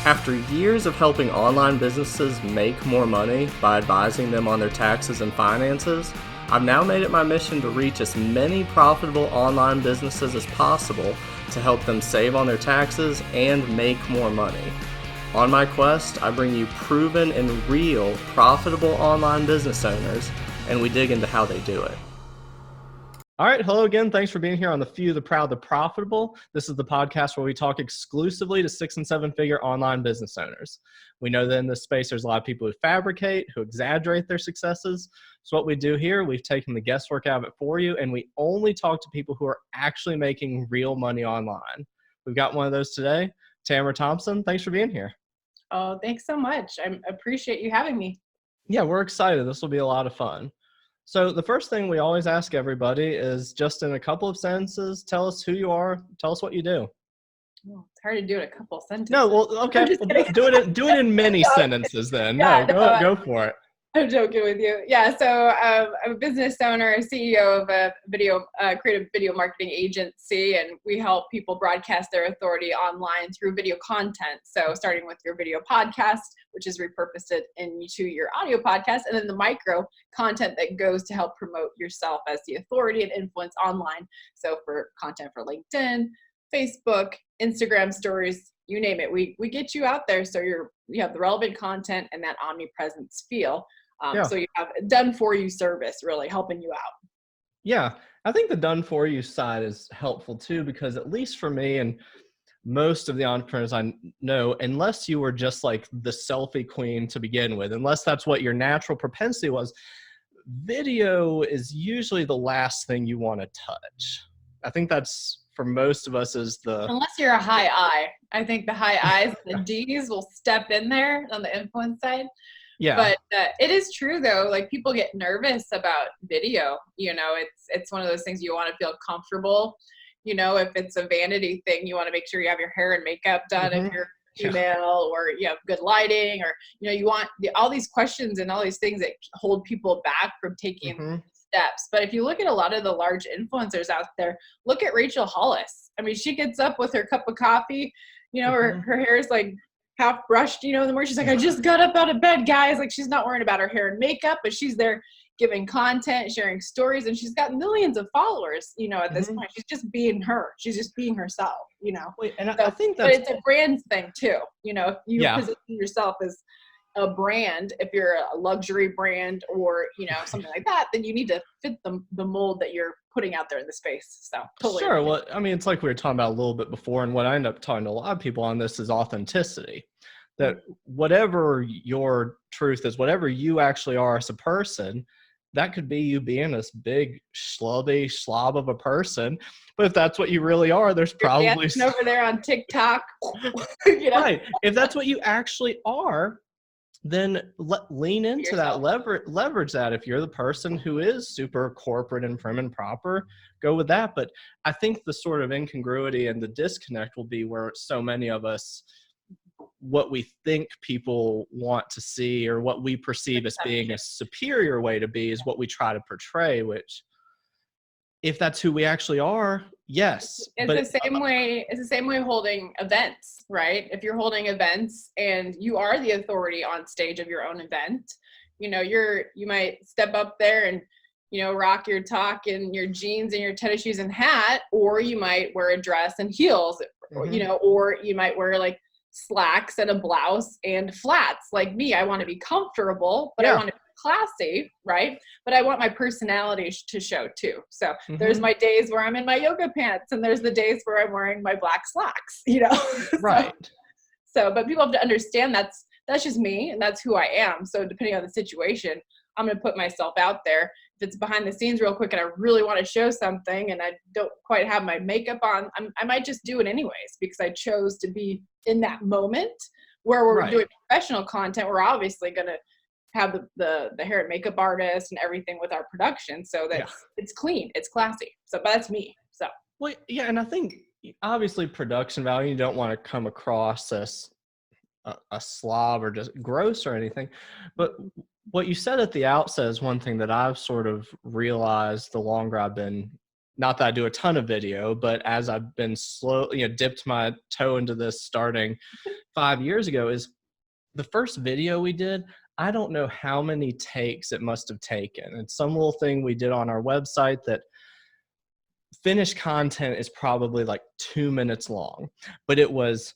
After years of helping online businesses make more money by advising them on their taxes and finances, I've now made it my mission to reach as many profitable online businesses as possible to help them save on their taxes and make more money. On my quest, I bring you proven and real profitable online business owners, and we dig into how they do it. All right. Hello again. Thanks for being here on The Few, the Proud, the Profitable. This is the podcast where we talk exclusively to 6- and 7-figure online business owners. We know that in this space, there's a lot of people who fabricate, who exaggerate their successes. So what we do here, we've taken the guesswork out of it for you, and we only talk to people who are actually making real money online. We've got one of those today. Tamara Thompson, thanks for being here. Oh, thanks so much. I appreciate you having me. Yeah, we're excited. This will be a lot of fun. So the first thing we always ask everybody is just in a couple of sentences, tell us who you are, tell us what you do. Oh, it's hard to do it in a couple of sentences. No, well, okay, do it in many sentences then. Yeah, Go for it. I'm joking with you. Yeah, so I'm a business owner, CEO of a creative video marketing agency, and we help people broadcast their authority online through video content. So starting with your video podcast, which is repurposed into your audio podcast, and then the micro content that goes to help promote yourself as the authority and influence online. So for content for LinkedIn, Facebook, Instagram stories, you name it, we get you out there so you have the relevant content and that omnipresence feel. So you have a done-for-you service really helping you out. Yeah, I think the done-for-you side is helpful too, because at least for me and most of the entrepreneurs I know, unless you were just like the selfie queen to begin with, unless that's what your natural propensity was, video is usually the last thing you want to touch. I think that's for most of us is unless you're a high I. I think the high I's and the D's will step in there on the influence side. Yeah. But it is true though, like people get nervous about video, it's one of those things you want to feel comfortable, if it's a vanity thing, you want to make sure you have your hair and makeup done if you're female, or you have good lighting, or, you want all these questions and all these things that hold people back from taking steps. But if you look at a lot of the large influencers out there, look at Rachel Hollis. I mean, she gets up with her cup of coffee, her hair is like half brushed, in the morning. She's like, I just got up out of bed, guys. Like, she's not worrying about her hair and makeup, but she's there giving content, sharing stories, and she's got millions of followers, at this point. She's just being her. She's just being herself, Wait, and I think but it's a brand thing too. If you position yourself as a brand, if you're a luxury brand or, something like that, then you need to fit the mold that you're putting out there in the space. So totally. Sure. Well, I mean, it's like we were talking about a little bit before, and what I end up talking to a lot of people on this is authenticity. That whatever your truth is, whatever you actually are as a person, that could be you being this big schlubby slob of a person. But if that's what you really are, there's probably over there on TikTok. Right. If that's what you actually are, then lean into that, leverage that. If you're the person who is super corporate and prim and proper, go with that. But I think the sort of incongruity and the disconnect will be where so many of us, what we think people want to see or what we perceive as being a superior way to be is what we try to portray, which if that's who we actually are, yes. It's the same way holding events, right? If you're holding events and you are the authority on stage of your own event, you might step up there and, rock your talk in your jeans and your tennis shoes and hat, or you might wear a dress and heels, or you might wear like slacks and a blouse and flats. Like me, I want to be comfortable, but I want to be classy, right? But I want my personality to show too. So there's my days where I'm in my yoga pants, and there's the days where I'm wearing my black slacks, Right. So, but people have to understand that's just me and that's who I am. So depending on the situation, I'm going to put myself out there. If it's behind the scenes real quick and I really want to show something and I don't quite have my makeup on, I might just do it anyways because I chose to be in that moment. Where we're doing professional content, we're obviously going to have the hair and makeup artist and everything with our production. So that it's clean, it's classy. So but that's me. So. Well, yeah. And I think obviously production value, you don't want to come across as a slob or just gross or anything, but what you said at the outset is one thing that I've sort of realized the longer I've been not that I do a ton of video, but as I've been dipped my toe into this starting 5 years ago, is the first video we did, I don't know how many takes it must have taken. It's some little thing we did on our website that finished content is probably like 2 minutes long, but it was,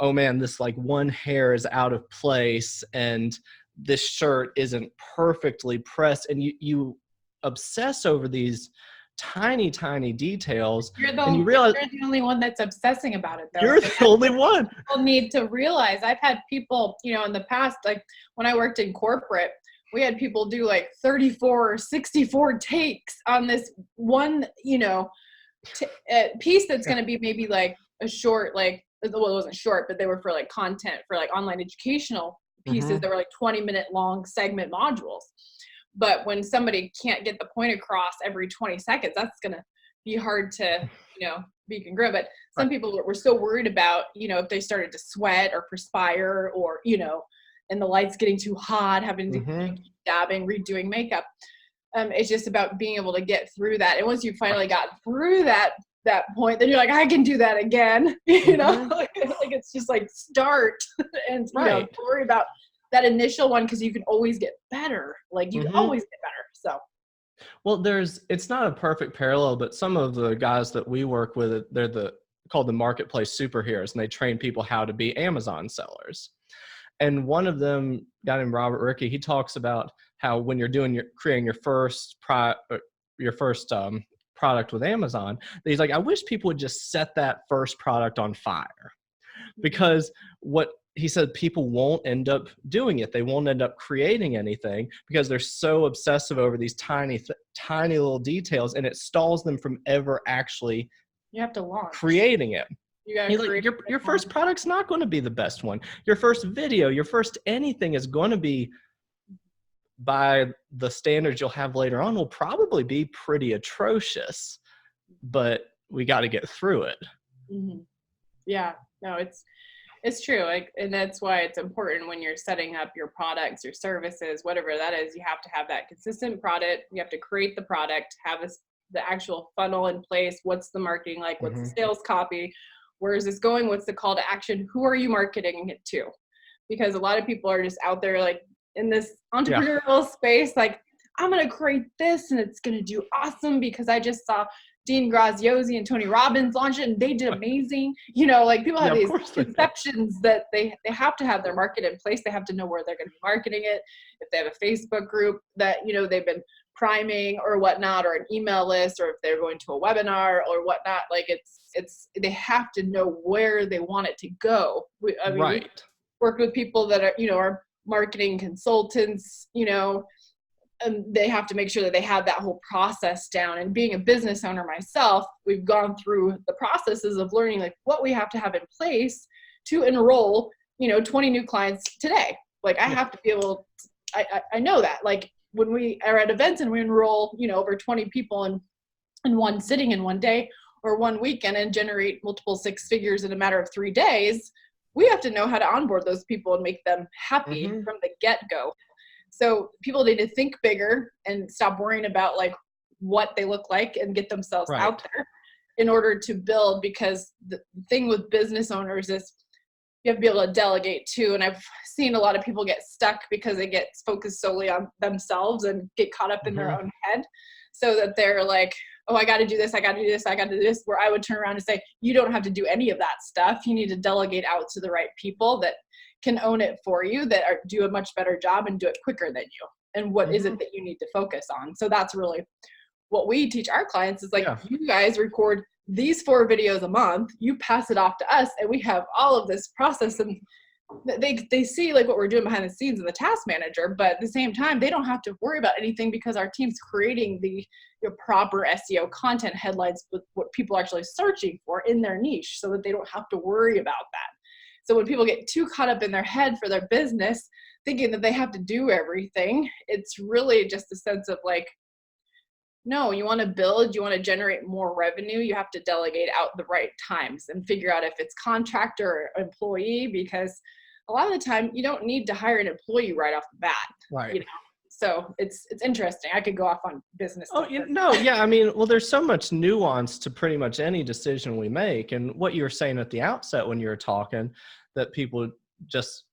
oh man, this like one hair is out of place and this shirt isn't perfectly pressed. And you obsess over these tiny, tiny details. And you realize you're the only one that's obsessing about it, though. you're the only one. People need to realize. I've had people, in the past, like when I worked in corporate, we had people do like 34 or 64 takes on this one, piece that's going to be maybe like a short, like, well, it wasn't short, but they were for like content for like online educational pieces that were like 20-minute long segment modules. But when somebody can't get the point across every 20 seconds, that's going to be hard to, be congruent. But some people were still worried about, if they started to sweat or perspire or, and the light's getting too hot, having to keep dabbing, redoing makeup. It's just about being able to get through that. And once you finally got through that point, then you're like, I can do that again. Like it's just like start and don't worry about that initial one, because you can always get better. Like you can always get better. So. Well, it's not a perfect parallel, but some of the guys that we work with, they're called the marketplace superheroes, and they train people how to be Amazon sellers. And one of them, a guy named Robert Rickey, he talks about how when you're creating your first product with Amazon, he's like, I wish people would just set that first product on fire, because what he said, people won't end up doing it. They won't end up creating anything because they're so obsessive over these tiny little details, and it stalls them from ever actually you have to launch creating it. He's like, your first product's not going to be the best one. Your first video, your first anything is going to be, by the standards you'll have later on, will probably be pretty atrocious, but we got to get through it. Yeah, no, it's true. Like, and that's why it's important when you're setting up your products or services, whatever that is, you have to have that consistent product. You have to create the product, have the actual funnel in place. What's the marketing like? What's the sales copy? Where is this going? What's the call to action? Who are you marketing it to? Because a lot of people are just out there like in this entrepreneurial space, like, I'm going to create this and it's going to do awesome because I just saw Dean Graziosi and Tony Robbins launch it and they did amazing. Like people have these conceptions that they have to have their market in place. They have to know where they're going to be marketing it. If they have a Facebook group that, they've been priming or whatnot, or an email list, or if they're going to a webinar or whatnot, like they have to know where they want it to go. We work with people that are, are marketing consultants, and they have to make sure that they have that whole process down. And being a business owner myself, we've gone through the processes of learning like what we have to have in place to enroll, 20 new clients today. Like I have to be able to, I know that, like when we are at events and we enroll, over 20 people in one sitting in one day or one weekend and generate multiple six figures in a matter of 3 days, we have to know how to onboard those people and make them happy from the get-go. So people need to think bigger and stop worrying about like what they look like and get themselves out there in order to build, because the thing with business owners is you have to be able to delegate too. And I've seen a lot of people get stuck because they get focused solely on themselves and get caught up in their own head, so that they're like, oh, I got to do this. I got to do this. I got to do this. Where I would turn around and say, you don't have to do any of that stuff. You need to delegate out to the right people that can own it for you, that do a much better job and do it quicker than you. And what is it that you need to focus on? So that's really what we teach our clients is like, you guys record these 4 videos a month, you pass it off to us, and we have all of this process, and they see like what we're doing behind the scenes in the task manager, but at the same time, they don't have to worry about anything because our team's creating your proper SEO content headlines with what people are actually searching for in their niche, so that they don't have to worry about that. So when people get too caught up in their head for their business, thinking that they have to do everything, it's really just a sense of like, no, you want to build, you want to generate more revenue, you have to delegate out the right times and figure out if it's contractor or employee, because a lot of the time you don't need to hire an employee right off the bat. So it's interesting. I could go off on business. Oh, yeah. I mean, well, there's so much nuance to pretty much any decision we make. And what you were saying at the outset when you were talking, that people just,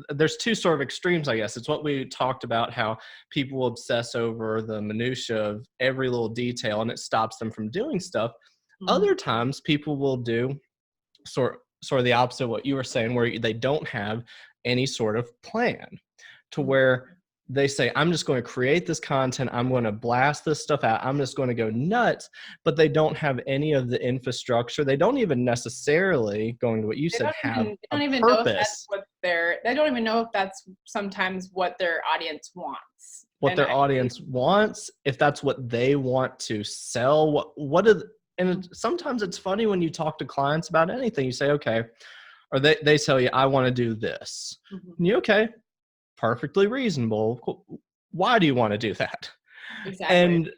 there's two sort of extremes, I guess. It's what we talked about, how people obsess over the minutia of every little detail and it stops them from doing stuff. Other times people will do sort of the opposite of what you were saying, where they don't have any sort of plan, to where they say, I'm just going to create this content, I'm going to blast this stuff out, I'm just going to go nuts, but they don't have any of the infrastructure. They don't even necessarily, going to what you said, have they don't a even purpose. know if that's what they don't even know if that's sometimes what their audience wants. Audience wants, if that's what they want to sell, and sometimes it's funny when you talk to clients about anything. You say, okay, or they tell you, I want to do this. And you, okay, perfectly reasonable. Why do you want to do that? Exactly. And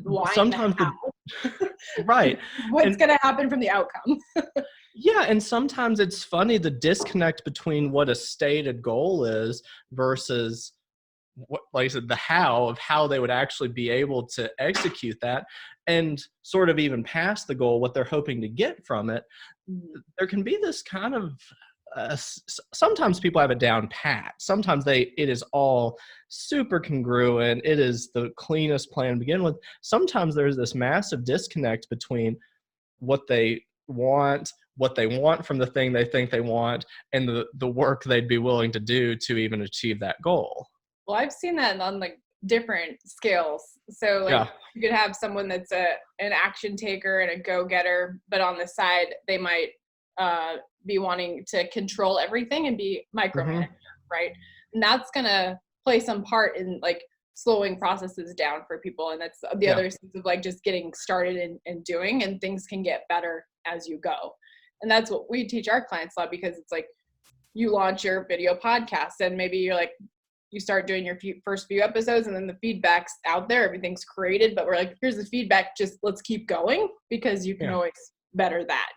why sometimes right. What's going to happen from the outcome? Yeah. And sometimes it's funny, the disconnect between what a stated goal is versus what, like I said, the how they would actually be able to execute that, and sort of even past the goal, what they're hoping to get from it. There can be this kind of sometimes people have it down pat. Sometimes it is all super congruent. It is the cleanest plan to begin with. Sometimes there's this massive disconnect between what they want from the thing they think they want, and the work they'd be willing to do to even achieve that goal. Well, I've seen that on like different scales. So like you could have someone that's an action taker and a go-getter, but on the side they might be wanting to control everything and be micromanager, right? And that's gonna play some part in like slowing processes down for people. And that's the other sense of like just getting started and doing, and things can get better as you go. And that's what we teach our clients a lot, because it's like you launch your video podcast and maybe you're like, you start doing your first few episodes and then the feedback's out there, everything's created, but we're like, here's the feedback, just let's keep going, because you can always better that,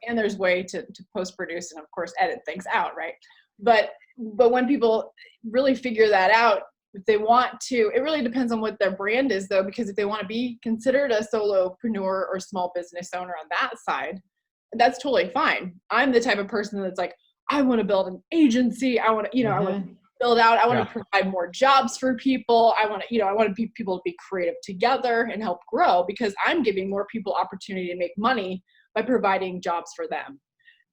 and there's way to post-produce and of course edit things out, right? But when people really figure that out, if they want to, it really depends on what their brand is though, because if they want to be considered a solopreneur or small business owner on that side, that's totally fine. I'm the type of person that's like, I want to build an agency. I want to, I want to build out. I want to provide more jobs for people. I want people to be creative together and help grow, because I'm giving more people opportunity to make money by providing jobs for them.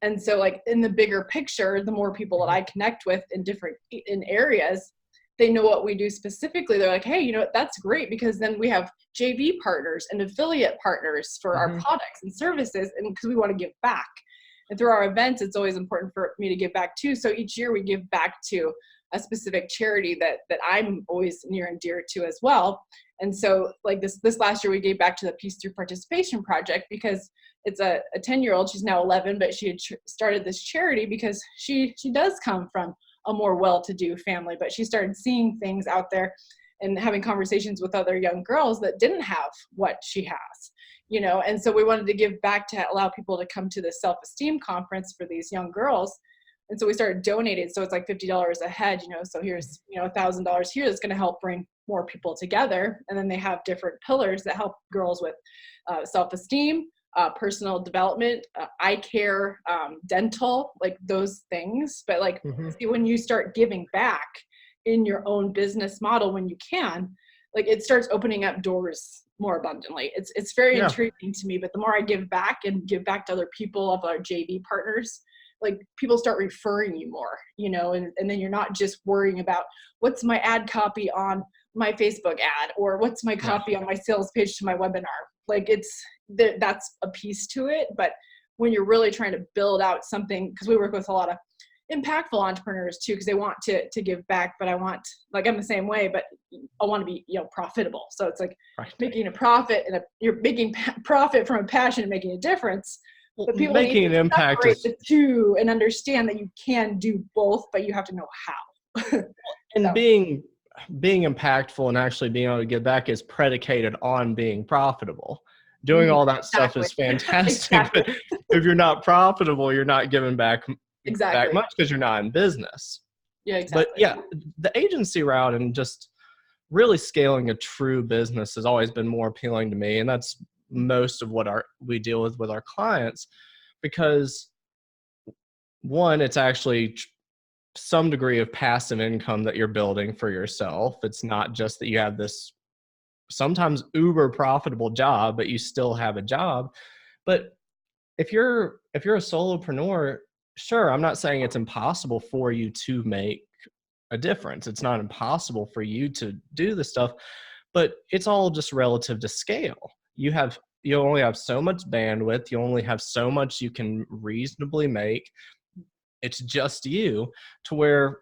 And so like in the bigger picture, the more people that I connect with in areas, they know what we do specifically. They're like, hey, that's great, because then we have JV partners and affiliate partners for our products and services, and because we want to give back. And through our events, it's always important for me to give back too. So each year we give back to a specific charity that I'm always near and dear to as well. And so like this last year, we gave back to the Peace Through Participation Project, because it's a 10-year-old, she's now 11, but she had started this charity because she does come from a more well-to-do family, but she started seeing things out there and having conversations with other young girls that didn't have what she has, and so we wanted to give back to allow people to come to the self-esteem conference for these young girls. And so we started donating. So it's like $50 a head, so here's, $1,000 here that's going to help bring more people together. And then they have different pillars that help girls with self-esteem, personal development, eye care, dental, like those things. But like, see, when you start giving back in your own business model, when you can, like it starts opening up doors more abundantly. It's very intriguing to me, but the more I give back and give back to other people, of our JV partners, like people start referring you more, and then you're not just worrying about what's my ad copy on my Facebook ad, or what's my copy on my sales page to my webinar. Like that's a piece to it. But when you're really trying to build out something, because we work with a lot of impactful entrepreneurs too, because they want to give back, but I'm the same way, but I want to be, profitable. So it's like making a profit, and you're making profit from a passion and making a difference. But people making an impact separate the two and understand that you can do both, but you have to know how. And being impactful and actually being able to give back is predicated on being profitable. Doing all that stuff is fantastic. But if you're not profitable, you're not giving back much, because you're not in business. Yeah, exactly. But the agency route, and just really scaling a true business has always been more appealing to me. And that's most of what we deal with our clients, because one, it's actually some degree of passive income that you're building for yourself. It's not just that you have this sometimes uber profitable job, but you still have a job. But if you're a solopreneur, sure, I'm not saying it's impossible for you to make a difference. It's not impossible for you to do this stuff, but it's all just relative to scale. You only have so much bandwidth, you only have so much you can reasonably make. It's just you, to where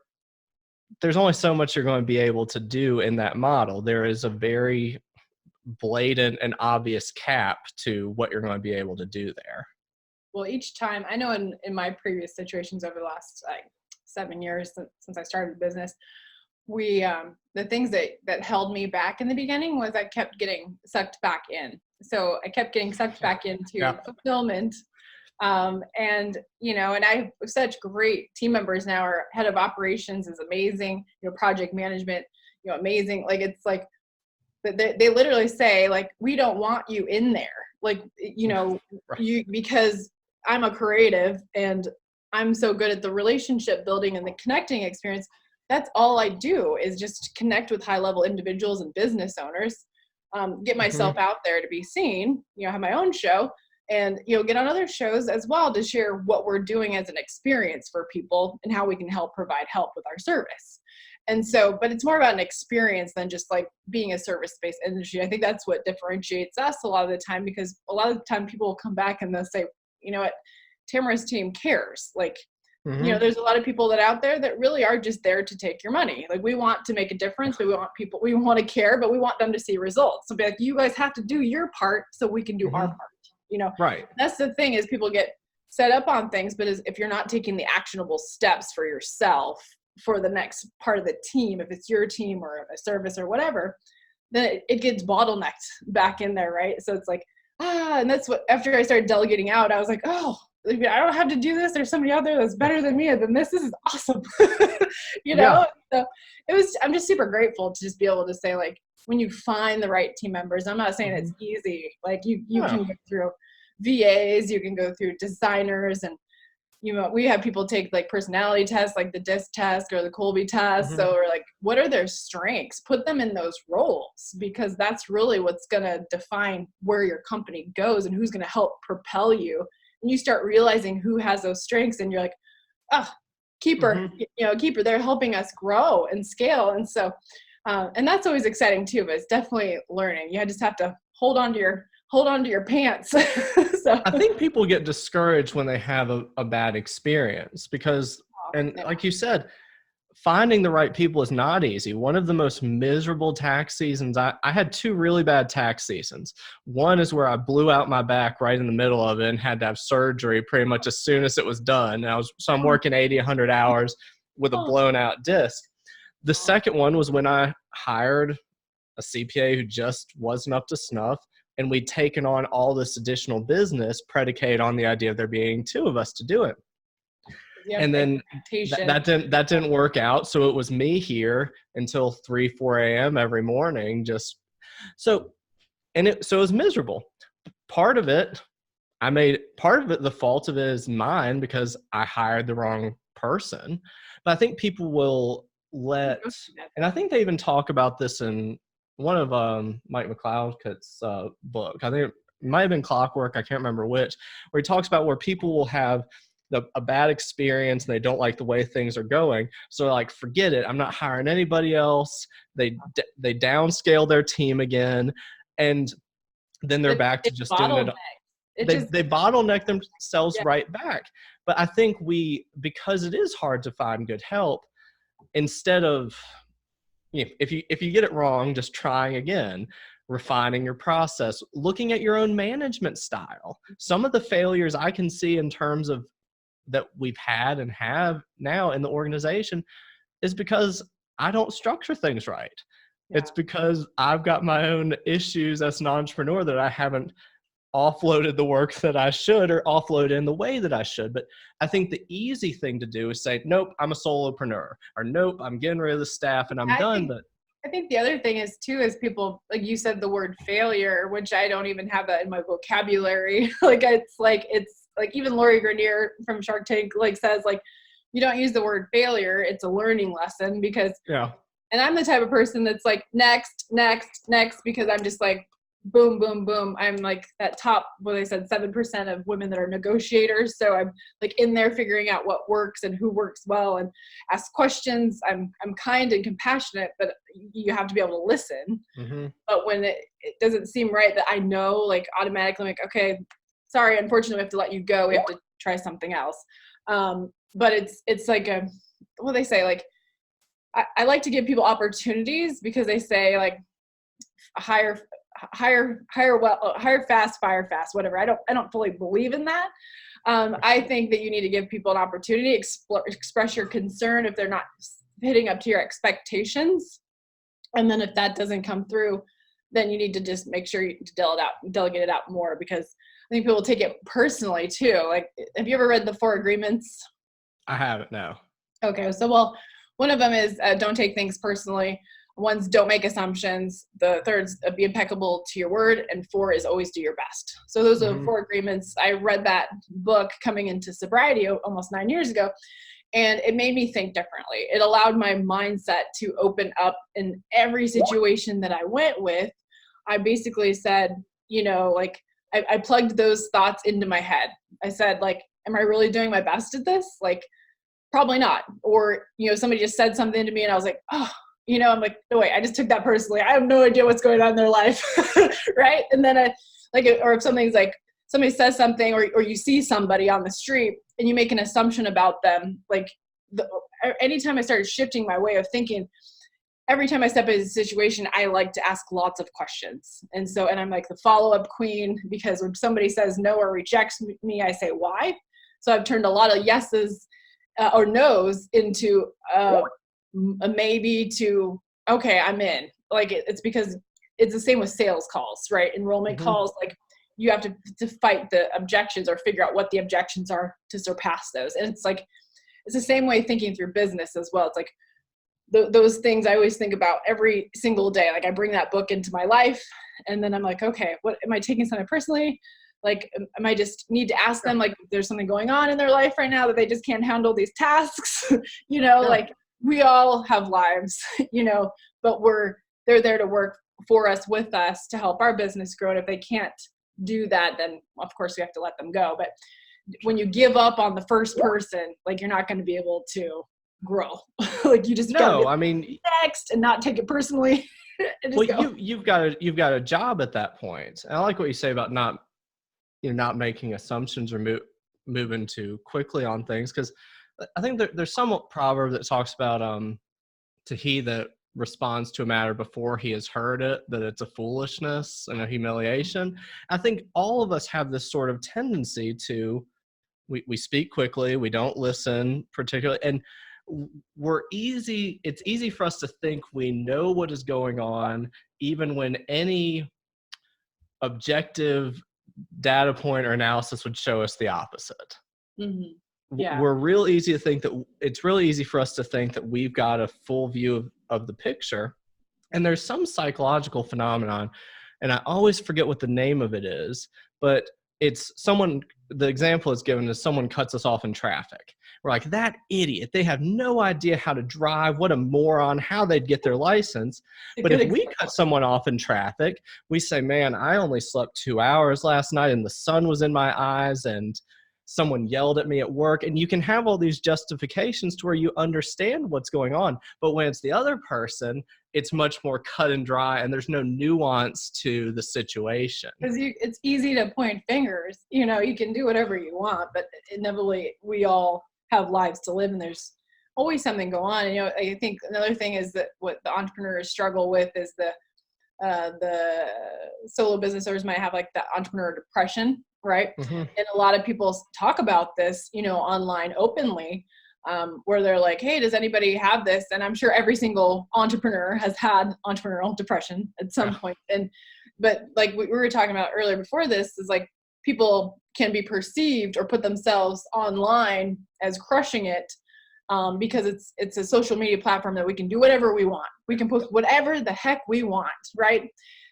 there's only so much you're going to be able to do in that model. There is a very blatant and obvious cap to what you're going to be able to do there. Well, each time, I know in my previous situations over the last 7 years since I started the business, the things that held me back in the beginning was I kept getting sucked back in. So I kept getting sucked back into fulfillment. And I have such great team members now. Our head of operations is amazing, project management, amazing. Like, it's like, they literally say, like, we don't want you in there. Like, right. Because I'm a creative and I'm so good at the relationship building and the connecting experience. That's all I do, is just connect with high level individuals and business owners, get myself out there to be seen, have my own show, and, get on other shows as well to share what we're doing as an experience for people and how we can provide help with our service. And so, but it's more about an experience than just like being a service-based industry. I think that's what differentiates us a lot of the time, because a lot of the time people will come back and they'll say, you know what, Tamara's team cares. Like, there's a lot of people that out there that really are just there to take your money. Like, we want to make a difference. We want to care, but we want them to see results. So be like, you guys have to do your part so we can do our part, Right. That's the thing, is people get set up on things, but if you're not taking the actionable steps for yourself for the next part of the team, if it's your team or a service or whatever, then it gets bottlenecked back in there, right? So it's like, and that's what, after I started delegating out, I was like, oh, I don't have to do this. There's somebody out there that's better than me than this. This is awesome. So I'm just super grateful to just be able to say, like, when you find the right team members, I'm not saying it's easy. Like, you can go through VAs, you can go through designers, and we have people take like personality tests, like the DISC test or the Colby test. So we're like, what are their strengths? Put them in those roles, because that's really what's going to define where your company goes and who's going to help propel you. And you start realizing who has those strengths, and you're like, keeper, keeper, they're helping us grow and scale. And so, and that's always exciting too, but it's definitely learning. You just have to hold on to your pants. So I think people get discouraged when they have a bad experience, because, like you said, finding the right people is not easy. One of the most miserable tax seasons, I had 2 really bad tax seasons. One is where I blew out my back right in the middle of it and had to have surgery pretty much as soon as it was done. So I'm working 80, 100 hours with a blown out disc. The second one was when I hired a CPA who just wasn't up to snuff, and we'd taken on all this additional business predicated on the idea of there being 2 of us to do it. And then that didn't work out. So it was me here until 3, 4 a.m. every morning. So it was miserable. Part of it, the fault of it is mine, because I hired the wrong person. But I think people will and I think they even talk about this in one of Mike McCloud's book. I think it might have been Clockwork, I can't remember which, where he talks about where people will have a bad experience and they don't like the way things are going. So like, forget it, I'm not hiring anybody else. They downscale their team again, and then they're back to just doing it. They bottleneck themselves right back. But I think because it is hard to find good help, instead of, if you get it wrong, just trying again, refining your process, looking at your own management style. Some of the failures I can see in terms of that we've had and have now in the organization is because I don't structure things right. It's because I've got my own issues as an entrepreneur that I haven't offloaded the work that I should, or offload in the way that I should. But I think the easy thing to do is say, nope, I'm a solopreneur, or nope, I'm getting rid of the staff and I'm done. But I think the other thing is too, is people, like you said, the word failure, which I don't even have that in my vocabulary. It's like even Lori Grenier from Shark Tank, like says, like, you don't use the word failure. It's a learning lesson because, Yeah. and I'm the type of person that's like, next, because I'm just like, boom, boom, boom. I'm like that top, what they said, 7% of women that are negotiators. So I'm like in there figuring out what works and who works well and ask questions. I'm kind and compassionate, but you have to be able to listen. Mm-hmm. But when it doesn't seem right that I know, like automatically, like, okay, sorry, unfortunately, we have to let you go. We have to try something else. But it's like what they say, like, I like to give people opportunities because they say like hire fast, fire fast, whatever. I don't fully believe in that. I think that you need to give people an opportunity, express your concern if they're not hitting up to your expectations. And then if that doesn't come through, then you need to just make sure you delegate it out more, because I think people take it personally too. Like, have you ever read the 4 Agreements? I haven't, no. Okay, so well, one of them is don't take things personally. One's don't make assumptions. The third's be impeccable to your word. And 4 is always do your best. So those are 4 agreements. I read that book coming into sobriety almost 9 years ago, and it made me think differently. It allowed my mindset to open up in every situation that I went with. I basically said, like, I plugged those thoughts into my head. I said, like, am I really doing my best at this? Like, probably not. Or, somebody just said something to me and I was like, oh, I'm like, no, wait, I just took that personally. I have no idea what's going on in their life. Right. And then or if something's like, somebody says something, or you see somebody on the street and you make an assumption about them. Like anytime I started shifting my way of thinking, every time I step into a situation, I like to ask lots of questions. And I'm like the follow-up queen, because when somebody says no or rejects me, I say why. So I've turned a lot of yeses or no's into a maybe to, okay, I'm in. Like it's because it's the same with sales calls, right? Enrollment calls, like you have to fight the objections or figure out what the objections are to surpass those. And it's like, it's the same way thinking through business as well. It's like those things I always think about every single day. Like I bring that book into my life and then I'm like, okay, what am I taking something personally? Like, am I just need to ask them, like, if there's something going on in their life right now that they just can't handle these tasks, like we all have lives, but they're there to work for us, with us, to help our business grow. And if they can't do that, then of course we have to let them go. But when you give up on the first person, like you're not going to be able to grow. Like you just next and not take it personally. You've got a job at that point. And I like what you say about not making assumptions or moving too quickly on things, because I think there's some proverb that talks about to he that responds to a matter before he has heard it, that it's a foolishness and a humiliation. I think all of us have this sort of tendency to we speak quickly, we don't listen particularly, and it's easy for us to think we know what is going on, even when any objective data point or analysis would show us the opposite. Yeah. We're real easy to think that it's really easy for us to think that we've got a full view of the picture. And there's some psychological phenomenon, and I always forget what the name of it is, but it's the example it's given is someone cuts us off in traffic. We're like, that idiot, they have no idea how to drive, what a moron, how they'd get their license. But if we cut someone off in traffic, we say, man, I only slept 2 hours last night and the sun was in my eyes and someone yelled at me at work. And you can have all these justifications to where you understand what's going on. But when it's the other person, it's much more cut and dry and there's no nuance to the situation. Because it's easy to point fingers. You can do whatever you want, but inevitably we all have lives to live and there's always something going on. And, I think another thing is that what the entrepreneurs struggle with is the solo business owners might have like the entrepreneur depression, right? And a lot of people talk about this, online openly, where they're like, hey, does anybody have this? And I'm sure every single entrepreneur has had entrepreneurial depression at some point. But like we were talking about earlier before this, is like people can be perceived or put themselves online as crushing it, because it's a social media platform that we can do whatever we want. We can post whatever the heck we want, right?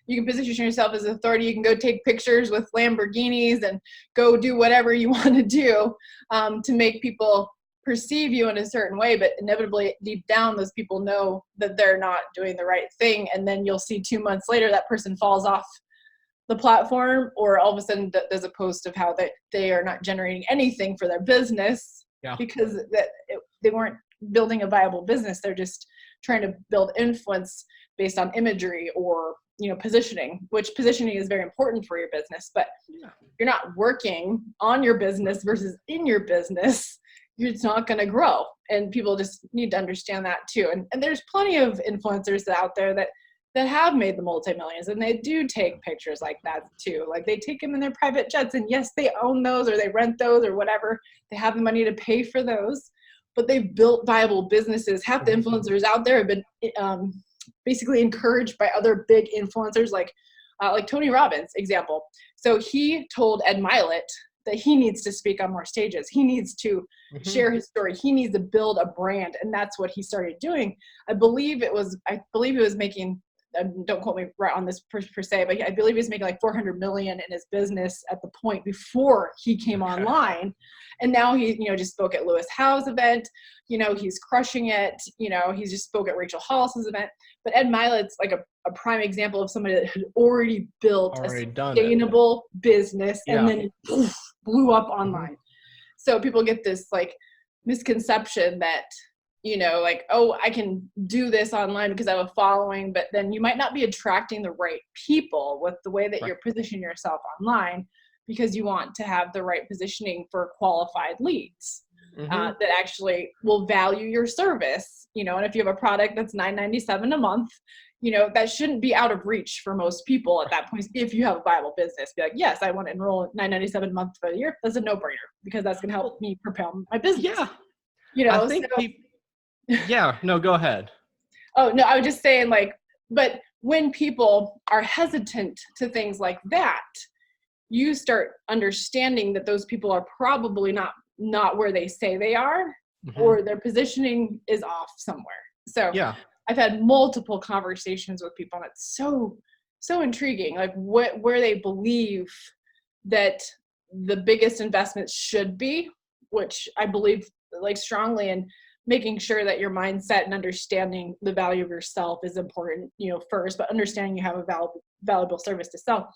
You can position yourself as authority. You can go take pictures with Lamborghinis and go do whatever you want to do to make people perceive you in a certain way, but inevitably deep down those people know that they're not doing the right thing, and then you'll see 2 months later that person falls off the platform, or all of a sudden there's a post of how they are not generating anything for their business because they weren't building a viable business. They're just trying to build influence based on imagery or positioning, which positioning is very important for your business, but you're not working on your business versus in your business, it's not going to grow. And people just need to understand that too. And there's plenty of influencers out there that have made the multi-millions, and they do take pictures like that too. Like they take them in their private jets, and yes, they own those or they rent those or whatever. They have the money to pay for those, but they've built viable businesses. Half the influencers out there have been basically encouraged by other big influencers like Tony Robbins, example. So he told Ed Milet that he needs to speak on more stages. He needs to share his story. He needs to build a brand. And that's what he started doing. I believe he was making, don't quote me right on this per se, but I believe he was making like 400 million in his business at the point before he came online. And now he, just spoke at Lewis Howe's event. He's crushing it. He's just spoke at Rachel Hollis's event. But Ed Milet's like a prime example of somebody that had already built a sustainable business and then it blew up online. So people get this like misconception that, oh, I can do this online because I have a following, but then you might not be attracting the right people with the way that you're positioning yourself online, because you want to have the right positioning for qualified leads that actually will value your service. And if you have a product that's $9.97 a month, that shouldn't be out of reach for most people at that point. If you have a viable business, be like, yes, I want to enroll $9.97 a month for a year. That's a no-brainer because that's going to help me propel my business. I think go ahead. Oh, no, I was just saying but when people are hesitant to things like that, you start understanding that those people are probably not where they say they are, or their positioning is off somewhere. So I've had multiple conversations with people, and it's so intriguing, like where they believe that the biggest investments should be, which I believe strongly in. Making sure that your mindset and understanding the value of yourself is important, first, but understanding you have a valuable service to sell.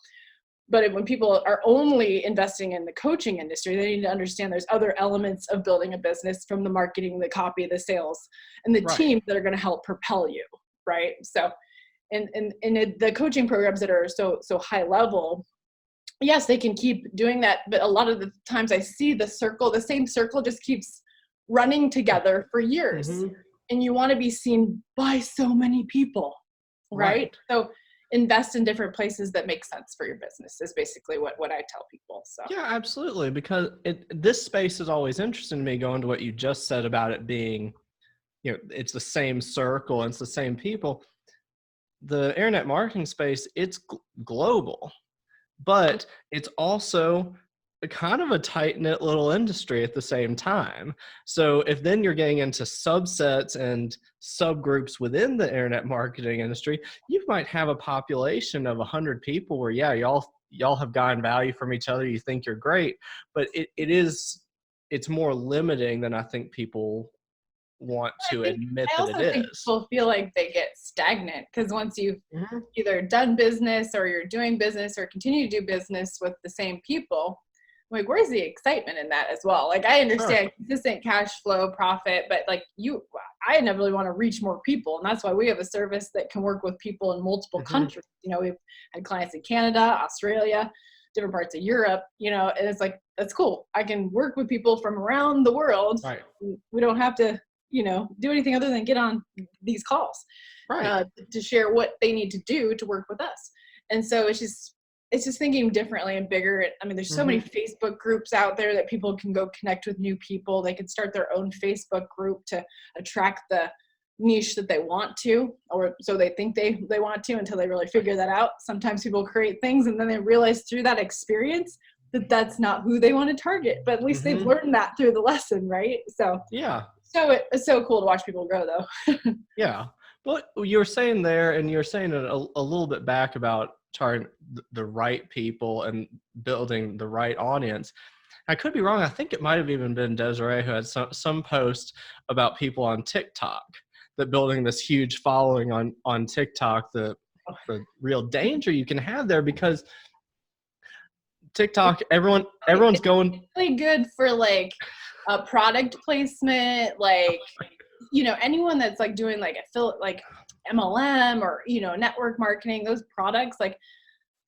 But when people are only investing in the coaching industry, they need to understand there's other elements of building a business, from the marketing, the copy, the sales, and the teams that are going to help propel you, right? So in the coaching programs that are so high level, yes, they can keep doing that. But a lot of the times I see the same circle just keeps running together for years. And you want to be seen by so many people, right? So invest in different places that make sense for your business is basically what I tell people. So yeah, absolutely. Because this space is always interesting to me, going to what you just said about it being, it's the same circle and it's the same people. The internet marketing space, it's global, but it's also kind of a tight-knit little industry at the same time. So if then you're getting into subsets and subgroups within the internet marketing industry, you might have a population of 100 people where y'all have gotten value from each other, you think you're great, but it's more limiting than I think people want to admit that it is. I also think people feel like they get stagnant, because once you've either done business or you're doing business or continue to do business with the same people, like, where's the excitement in that as well? Like, I understand consistent cash flow, profit, but I never really want to reach more people. And that's why we have a service that can work with people in multiple countries. We've had clients in Canada, Australia, different parts of Europe, and it's like, that's cool. I can work with people from around the world. Right. We don't have to, do anything other than get on these calls to share what they need to do to work with us. And so it's just thinking differently and bigger. I mean, there's so many Facebook groups out there that people can go connect with new people. They can start their own Facebook group to attract the niche that they want to, or so they think they want to, until they really figure that out. Sometimes people create things and then they realize through that experience that's not who they want to target, but at least they've learned that through the lesson, right? So yeah. So it's so cool to watch people grow, though. Yeah. Well, you were saying there, and you're saying it a little bit back about targeting the right people and building the right audience. I could be wrong. I think it might have even been Desiree who had some post about people on TikTok, that building this huge following on TikTok, the real danger you can have there, because TikTok, everyone's going. It's really good for like product placement, like, you know, anyone that's like doing like like MLM or, you know, network marketing, those products, like,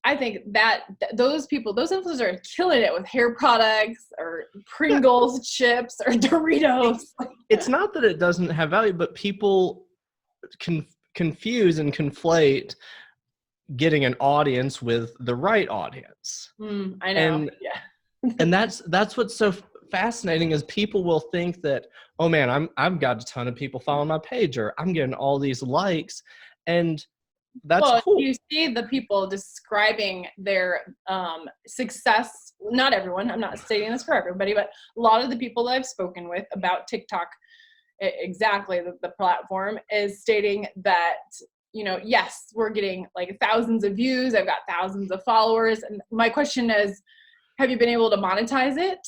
I think that those influencers are killing it with hair products or Pringles chips or Doritos. It's not that it doesn't have value, but people confuse and conflate getting an audience with the right audience. I know. And that's what's so fascinating, is people will think that, oh man, I've got a ton of people following my page, or I'm getting all these likes, and that's cool. You see the people describing their success. Not everyone, I'm not stating this for everybody, but a lot of the people that I've spoken with about TikTok, exactly the platform, is stating that, you know, yes, we're getting like thousands of views, I've got thousands of followers, and my question is, have you been able to monetize it?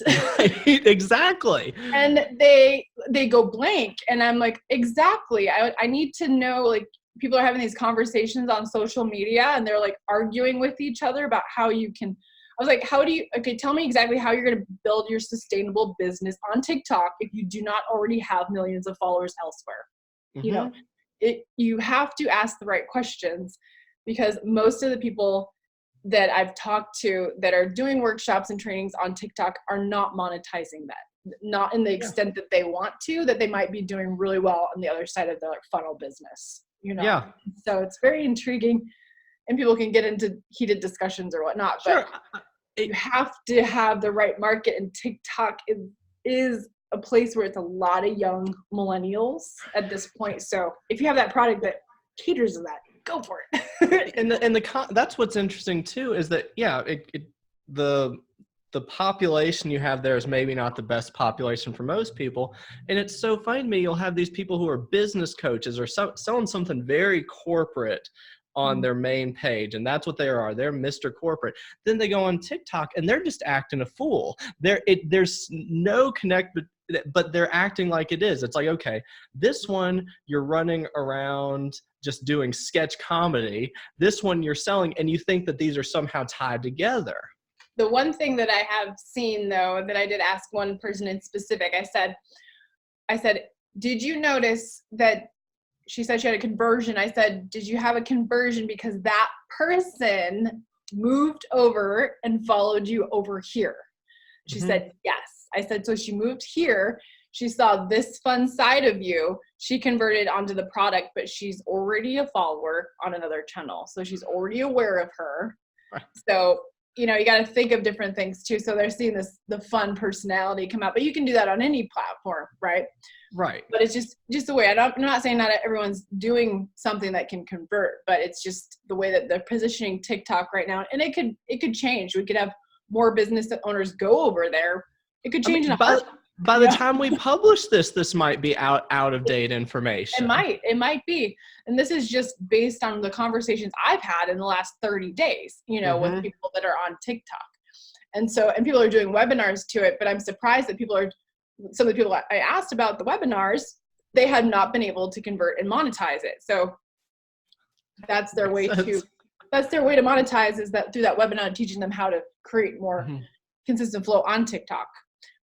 Exactly. And they go blank, and I'm like, exactly. I need to know, like, people are having these conversations on social media and they're like arguing with each other about how you can. I was like, tell me exactly how you're going to build your sustainable business on TikTok if you do not already have millions of followers elsewhere. You know, you have to ask the right questions, because most of the people that I've talked to that are doing workshops and trainings on TikTok are not monetizing that, not in the extent that they want to, that they might be doing really well on the other side of the funnel business, you know? Yeah. So it's very intriguing, and people can get into heated discussions or whatnot, but you have to have the right market, and TikTok is a place where it's a lot of young millennials at this point. So if you have that product that caters to that, go for it. and that's what's interesting too, is that the population you have there is maybe not the best population for most people. And it's so funny to me, you'll have these people who are business coaches or selling something very corporate on their main page, and that's what they are. They're Mr. Corporate. Then they go on TikTok and they're just acting a fool. There's no connect, but they're acting like it is. It's like, okay, this one you're running around just doing sketch comedy. This one you're selling, and you think that these are somehow tied together. The one thing that I have seen, though, that I did ask one person in specific, I said, did you notice that she said she had a conversion? I said, did you have a conversion because that person moved over and followed you over here? She said, yes. I said, so she moved here. She saw this fun side of you. She converted onto the product, but she's already a follower on another channel. So she's already aware of her. Right. So, you know, you got to think of different things too. So they're seeing the fun personality come out, but you can do that on any platform, right? Right. But it's just the way. I'm not saying not everyone's doing something that can convert, but it's just the way that they're positioning TikTok right now. And it could change. We could have more business owners go over there. It could change by the time we publish this might be out of date information. It might be. And this is just based on the conversations I've had in the last 30 days, you know, with people that are on TikTok. And people are doing webinars to it, but I'm surprised that some of the people I asked about the webinars, they had not been able to convert and monetize it. So that's their way to monetize, is that through that webinar, teaching them how to create more consistent flow on TikTok.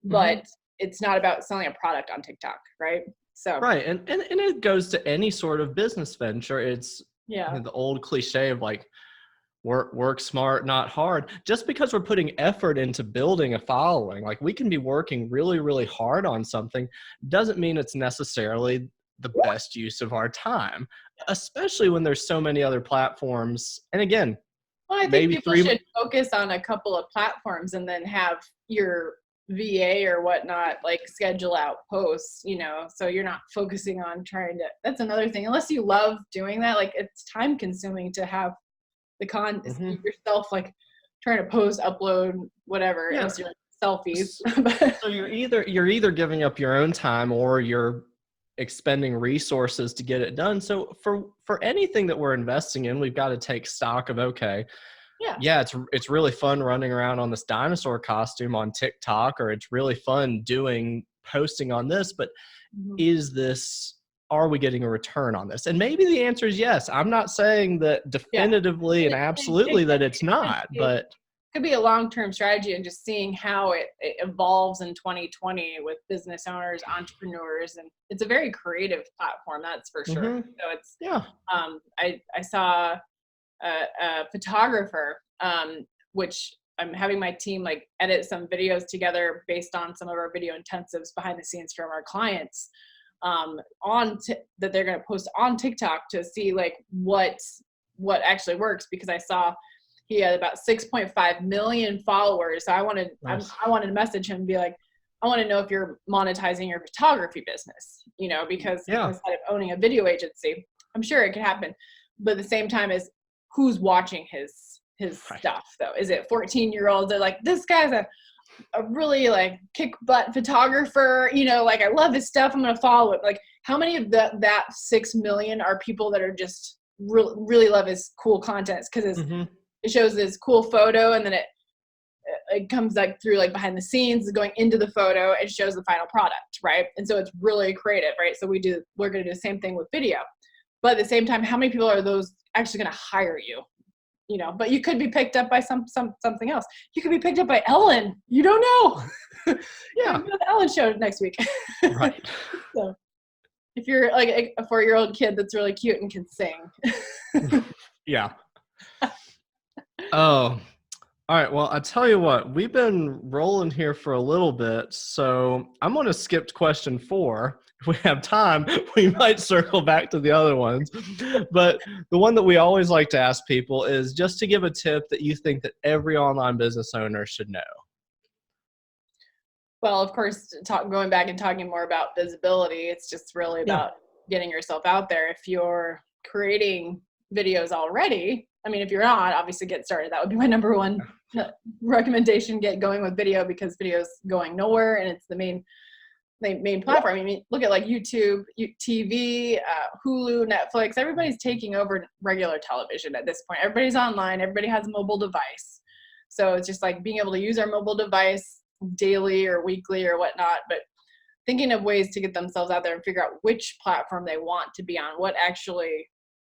But it's not about selling a product on TikTok, right? So right, and it goes to any sort of business venture. It's the old cliche of like, work smart, not hard. Just because we're putting effort into building a following, like we can be working really, really hard on something, doesn't mean it's necessarily the best use of our time, especially when there's so many other platforms. And again, well, I think people should focus on a couple of platforms and then have your VA or whatnot, like schedule out posts, you know, so you're not focusing on that's another thing. Unless you love doing that, like it's time consuming to have yourself like trying to post, upload, whatever, Yeah. Instagram selfies. So you're either giving up your own time or you're expending resources to get it done. So for anything that we're investing in, we've got to take stock of, okay, yeah, it's really fun running around on this dinosaur costume on TikTok, or it's really fun posting on this, but are we getting a return on this? And maybe the answer is yes. I'm not saying that definitively and absolutely that it's not, but could be a long-term strategy, and just seeing how it evolves in 2020 with business owners, entrepreneurs, and it's a very creative platform, that's for sure. So it's I saw a photographer, whithat I'm having my team like edit some videos together based on some of our video intensives behind the scenes from our clients, that they're going to post on TikTok to see like what actually works, because I saw he had about 6.5 million followers. So I wanted to message him and be like, I want to know if you're monetizing your photography business, because instead of owning a video agency, I'm sure it could happen. But at the same time, is who's watching his stuff though? Is it 14-year-olds? They're like, this guy's a really like kick butt photographer, like I love his stuff, I'm going to follow it. Like how many of that 6 million are people that are just really love his cool content? Because it shows this cool photo, and then it comes like through like behind the scenes, going into the photo, and shows the final product, right? And so it's really creative, right? So we're going to do the same thing with video. But at the same time, how many people are those actually going to hire you? But you could be picked up by something else. You could be picked up by Ellen. You don't know. Yeah. The Ellen show next week. Right. So if you're like a 4-year-old kid that's really cute and can sing. Yeah. Oh, all right. Well, I tell you what, we've been rolling here for a little bit, so I'm going to skip question 4. If we have time, we might circle back to the other ones. But the one that we always like to ask people is just to give a tip that you think that every online business owner should know. Well, of course, going back and talking more about visibility, it's just really about getting yourself out there. If you're creating videos already, I mean, if you're not, obviously get started. That would be my number one recommendation. Get going with video, because video's going nowhere, and it's the main platform. I mean, look at like YouTube, TV, Hulu, Netflix. Everybody's taking over regular television at this point. Everybody's online. Everybody has a mobile device. So it's just like being able to use our mobile device daily or weekly or whatnot, but thinking of ways to get themselves out there and figure out which platform they want to be on, what actually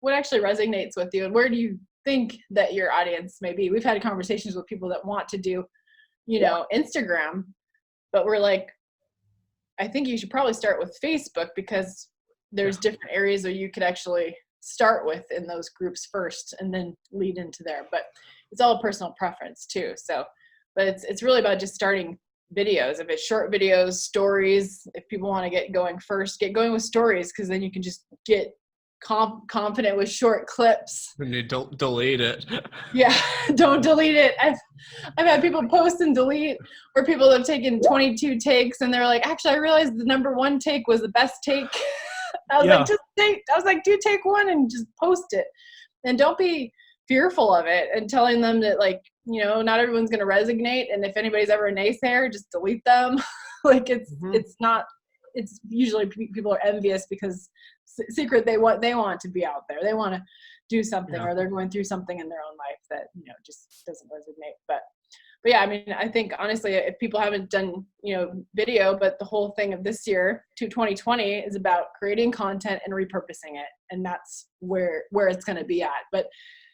resonates with you, and where do you think that your audience may be. We've had conversations with people that want to do, Instagram, but we're like, I think you should probably start with Facebook, because there's different areas that you could actually start with in those groups first and then lead into there. But it's all personal preference too. So, but it's really about just starting videos. If it's short videos, stories, if people want to get going first, get going with stories, because then you can just get confident with short clips. And you don't delete it. Yeah, don't delete it. I've had people post and delete, or people have taken 22 takes and they're like, actually, I realized the number 1 take was the best take. I was like, do take 1 and just post it. And don't be fearful of it, and telling them that, like, not everyone's going to resonate. And if anybody's ever a naysayer, just delete them. Like it's not, it's usually people are envious because secret they want to be out there, they want to do something, or they're going through something in their own life that just doesn't resonate. But yeah, I mean, I think honestly, if people haven't done video, but the whole thing of this year to 2020 is about creating content and repurposing it, and that's where it's going to be at. But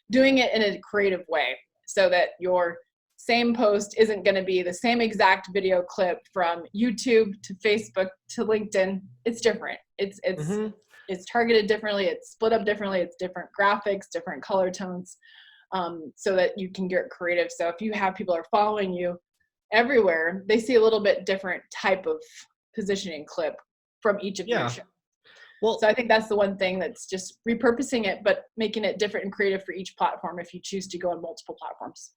doing it in a creative way, so that your same post isn't going to be the same exact video clip from YouTube to Facebook to LinkedIn. It's different. It's targeted differently. It's split up differently. It's different graphics, different color tones, so that you can get creative. So if you have people are following you everywhere, they see a little bit different type of positioning clip from each of your shows. Well, so I think that's the one thing, that's just repurposing it, but making it different and creative for each platform if you choose to go on multiple platforms.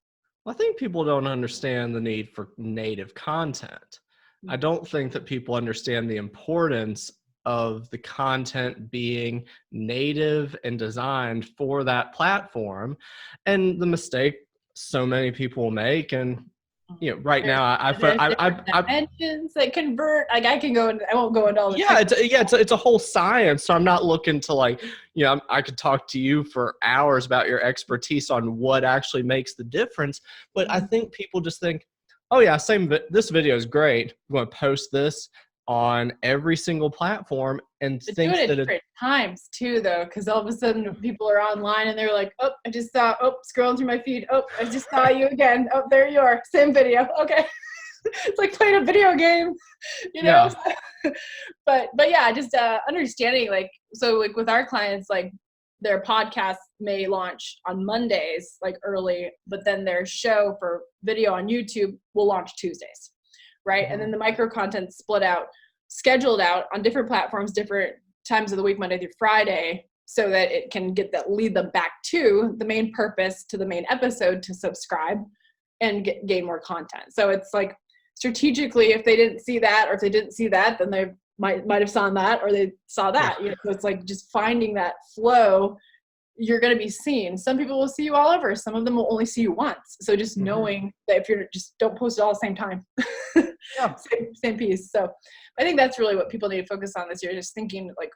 I think people don't understand the need for native content. I don't think that people understand the importance of the content being native and designed for that platform. And the mistake so many people make. And right There's now different dimensions that convert. Like I can go into, I won't go into all the it's a whole science. So I'm not looking to I could talk to you for hours about your expertise on what actually makes the difference. But I think people just think, oh yeah, this video is great. I'm going to post this on every single platform, and but thinks do it that at different times too, though, because all of a sudden people are online and they're like, oh, I just saw, scrolling through my feed, I just saw you again, there you are, same video, okay. It's like playing a video game, Yeah. but yeah, just understanding, like, so like with our clients, like their podcast may launch on Mondays, like early, but then their show for video on YouTube will launch Tuesdays, right? And then the micro content scheduled out on different platforms, different times of the week, Monday through Friday, so that it can lead them back to the main purpose, to the main episode, to subscribe and gain more content. So it's like strategically, if they didn't see that, or if they didn't see that, then they might have saw that, or they saw that. So it's like just finding that flow. You're going to be seen. Some people will see you all over. Some of them will only see you once. So just knowing that if you're just don't post it all at the same time, same piece. So I think that's really what people need to focus on this year. Just thinking like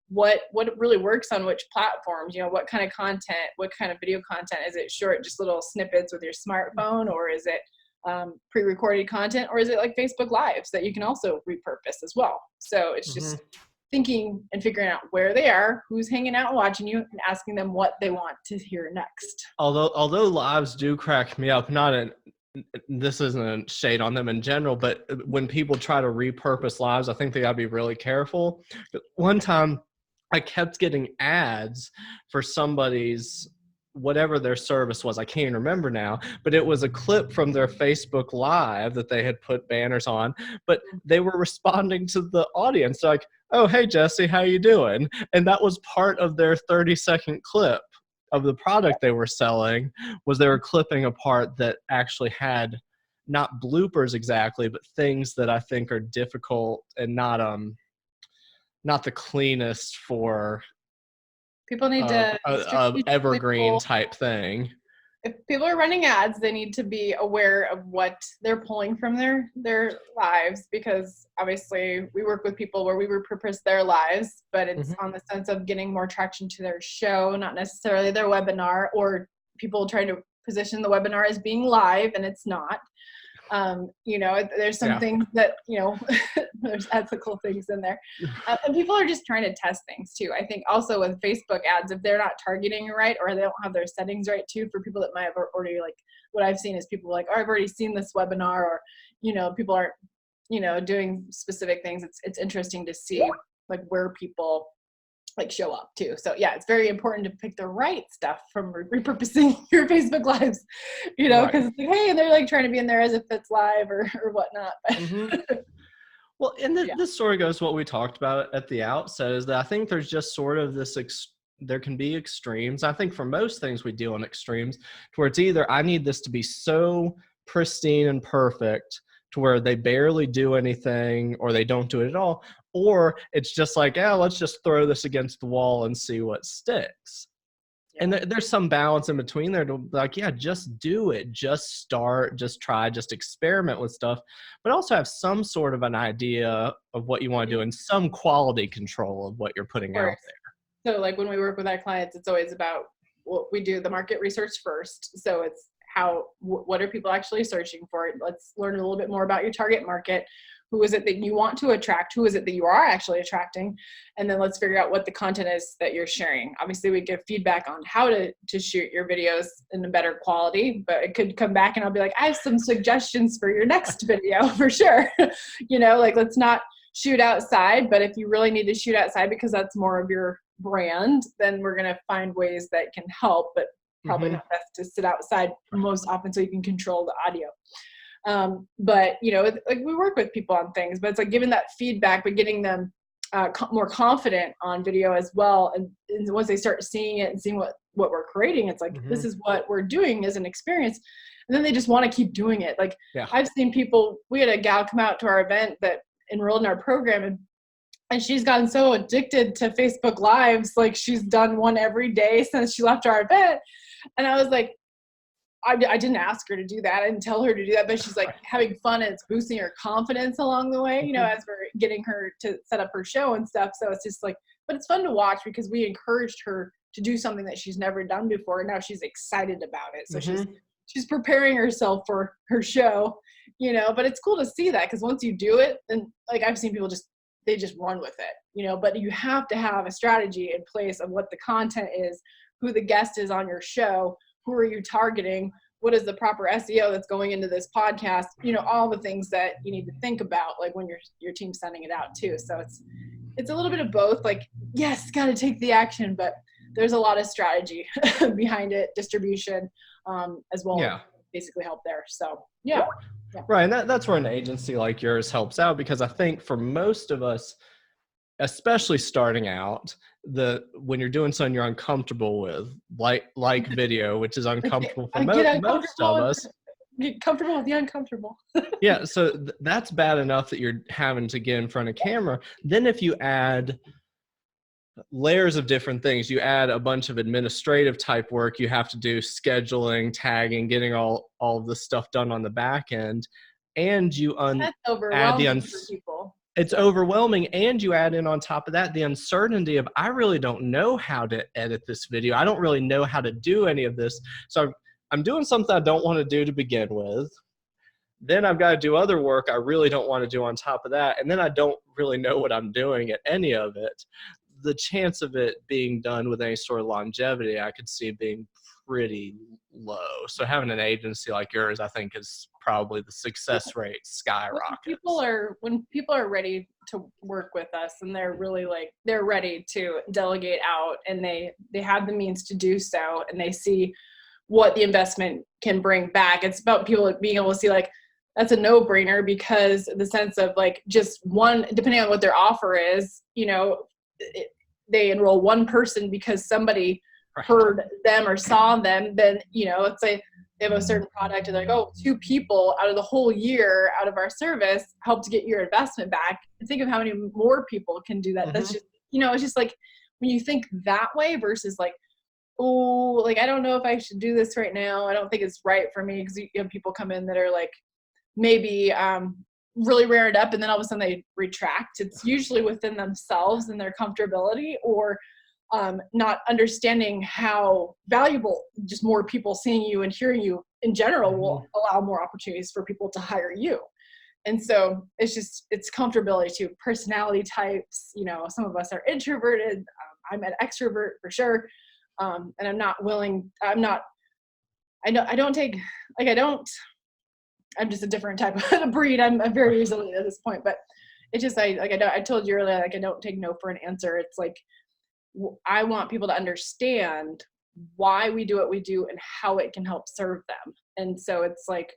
what really works on which platforms, what kind of content, what kind of video content. Is it short, just little snippets with your smartphone, or is it pre-recorded content, or is it like Facebook Lives that you can also repurpose as well? So it's just thinking and figuring out where they are, who's hanging out and watching you, and asking them what they want to hear next. Although lives do crack me up, this isn't shade on them in general, but when people try to repurpose lives, I think they gotta be really careful. One time I kept getting ads for somebody's, whatever their service was, I can't even remember now, but it was a clip from their Facebook Live that they had put banners on, but they were responding to the audience like, oh, hey, Jesse, how you doing? And that was part of their 30-second clip of the product they were selling, was they were clipping a part that actually had not bloopers exactly, but things that I think are difficult and not the cleanest for people need to evergreen type thing. If people are running ads, they need to be aware of what they're pulling from their lives, because obviously we work with people where we repurpose their lives, but it's on the sense of getting more traction to their show, not necessarily their webinar, or people trying to position the webinar as being live and it's not. There's some things that, there's ethical things in there. And people are just trying to test things too. I think also with Facebook ads, if they're not targeting right, or they don't have their settings right too, for people that might have already, like what I've seen is people like, oh, I've already seen this webinar, or, people aren't, doing specific things. It's interesting to see like where people like show up too. So yeah, it's very important to pick the right stuff from repurposing your Facebook Lives, because it's like, hey, and they're like trying to be in there as if it's live or whatnot. Well, and this sort of goes to what we talked about at the outset, is that I think there's just sort of this, there can be extremes. I think for most things we deal in extremes, to where it's either I need this to be so pristine and perfect to where they barely do anything or they don't do it at all, or it's just like, let's just throw this against the wall and see what sticks. Yeah. And there's some balance in between there to like, just do it, just start, just try, just experiment with stuff, but also have some sort of an idea of what you want to do and some quality control of what you're putting out there. So like when we work with our clients, it's always about what we do the market research first. So it's what are people actually searching for? Let's learn a little bit more about your target market. Who is it that you want to attract? Who is it that you are actually attracting? And then let's figure out what the content is that you're sharing. Obviously, we give feedback on how to shoot your videos in a better quality, but it could come back and I'll be like, I have some suggestions for your next video for sure. Like let's not shoot outside, but if you really need to shoot outside because that's more of your brand, then we're going to find ways that can help, but probably not best to sit outside most often so you can control the audio. But like we work with people on things, but it's like giving that feedback, but getting them more confident on video as well. And once they start seeing it and seeing what we're creating, it's like, this is what we're doing as an experience. And then they just want to keep doing it. Like I've seen people, we had a gal come out to our event that enrolled in our program, and she's gotten so addicted to Facebook Lives. Like she's done one every day since she left our event. And I was like, I didn't ask her to do that. I didn't tell her to do that, but she's like having fun and it's boosting her confidence along the way, you know, as we're getting her to set up her show and stuff. So it's just like, but it's fun to watch because we encouraged her to do something that she's never done before. And now she's excited about it. So she's preparing herself for her show, you know, but it's cool to see that because once you do it, then like I've seen people they just run with it, you know, but you have to have a strategy in place of what the content is, who the guest is on your show, who are you targeting, what is the proper SEO that's going into this podcast, you know, all the things that you need to think about, like when your team's sending it out too. So it's a little bit of both, like, yes, got to take the action, but there's a lot of strategy behind it, distribution, as well. Yeah. Basically help there. So yeah. Right. And that's where an agency like yours helps out, because I think for most of us, especially starting out, when you're doing something you're uncomfortable with, like video, which is uncomfortable for most of us. Get comfortable with the uncomfortable. Yeah. So that's bad enough that you're having to get in front of camera. Then if you add layers of different things, you add a bunch of administrative type work, you have to do scheduling, tagging, getting all of the stuff done on the back end, and you that's overwhelming for people. It's overwhelming, and you add in on top of that the uncertainty of, I really don't know how to edit this video. I don't really know how to do any of this. So I'm doing something I don't want to do to begin with. Then I've got to do other work I really don't want to do on top of that. And then I don't really know what I'm doing at any of it. The chance of it being done with any sort of longevity, I could see being pretty low. So having an agency like yours, I think, is probably the success rate skyrockets. When people are ready to work with us and they're really like, they're ready to delegate out and they have the means to do so and they see what the investment can bring back. It's about people being able to see like, that's a no-brainer, because the sense of like just one, depending on what their offer is, you know, they enroll one person because somebody heard them or saw them, then, you know, let's say they have a certain product and they're like, oh, 2 people out of the whole year out of our service helped get your investment back. And think of how many more people can do that. That's just, you know, it's just like when you think that way versus like, oh, like, I don't know if I should do this right now. I don't think it's right for me, because you have people come in that are like, maybe really rear it up and then all of a sudden they retract. It's usually within themselves and their comfortability, or not understanding how valuable just more people seeing you and hearing you in general will allow more opportunities for people to hire you. And so it's comfortability too, personality types. You know, some of us are introverted. I'm an extrovert for sure. And I'm just a different type of breed. I'm very resilient at this point, but it's just, I told you earlier, like, I don't take no for an answer. It's like, I want people to understand why we do what we do and how it can help serve them. And so it's like,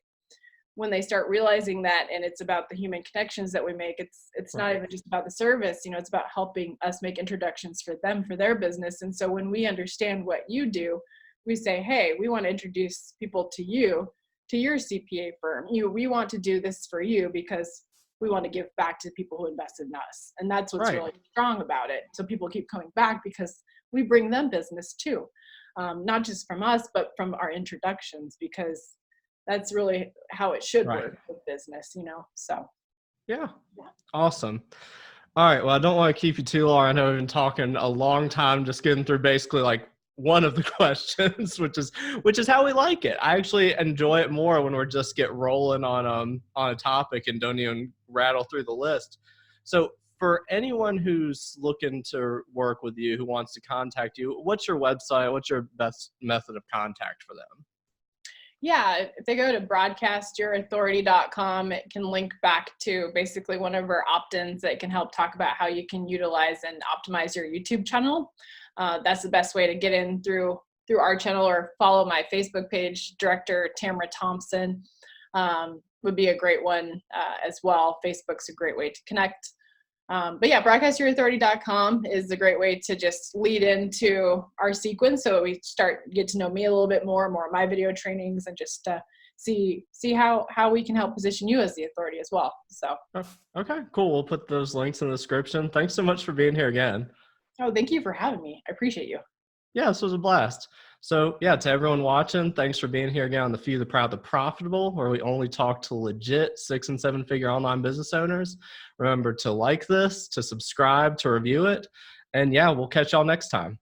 when they start realizing that, and it's about the human connections that we make, it's not even just about the service, you know, it's about helping us make introductions for them, for their business. And so when we understand what you do, we say, hey, we want to introduce people to you, to your CPA firm. We want to do this for you because we want to give back to people who invested in us. And that's what's really strong about it. So people keep coming back because we bring them business too. Not just from us, but from our introductions, because that's really how it should work with business, you know? So. Yeah. Awesome. All right. Well, I don't want to keep you too long. I know we've been talking a long time, just getting through basically like one of the questions, which is how we like it. I actually enjoy it more when we're just get rolling on a topic and don't even rattle through the list. So for anyone who's looking to work with you, who wants to contact you, what's your website? What's your best method of contact for them? Yeah, if they go to broadcastyourauthority.com, it can link back to basically one of our opt-ins that can help talk about how you can utilize and optimize your YouTube channel. That's the best way to get in through our channel, or follow my Facebook page, Director Tamara Thompson, would be a great one as well. Facebook's a great way to connect. But yeah, broadcastyourauthority.com is a great way to just lead into our sequence. So we get to know me a little bit more of my video trainings, and just see how we can help position you as the authority as well. So. Okay, cool. We'll put those links in the description. Thanks so much for being here again. Oh, thank you for having me. I appreciate you. Yeah, this was a blast. So yeah, to everyone watching, thanks for being here again on the Few, the Proud, the Profitable, where we only talk to legit 6- and 7-figure online business owners. Remember to like this, to subscribe, to review it. And yeah, we'll catch y'all next time.